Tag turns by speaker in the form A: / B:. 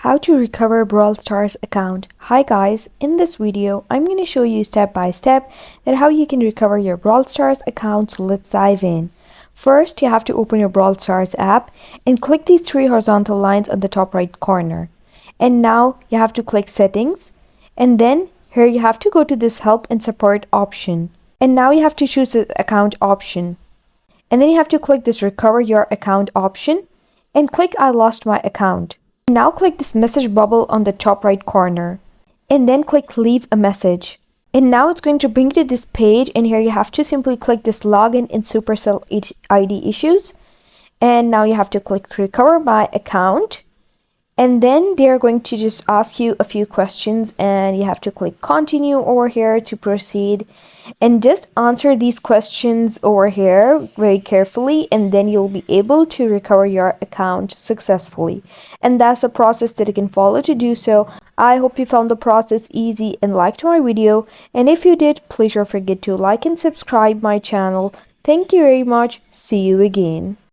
A: How to recover Brawl Stars account. Hi guys, in this video I'm going to show you step by step that how you can recover your Brawl Stars account. So let's dive in. First, you have to open your Brawl Stars app and click these three horizontal lines on the top right corner. And now you have to click settings, and then here you have to go to this help and support option. And now you have to choose the account option. And then you have to click this recover your account option and click I lost my account. Now click this message bubble on the top right corner and then click leave a message. And now it's going to bring you to this page, and here you have to simply click this login in Supercell ID issues. And now you have to click recover my account. And then they're going to just ask you a few questions, and you have to click continue over here to proceed and just answer these questions over here very carefully, and then you'll be able to recover your account successfully. And that's a process that you can follow to do so. I hope you found the process easy and liked my video, and if you did, please don't forget to like and subscribe my channel. Thank you very much. See you again.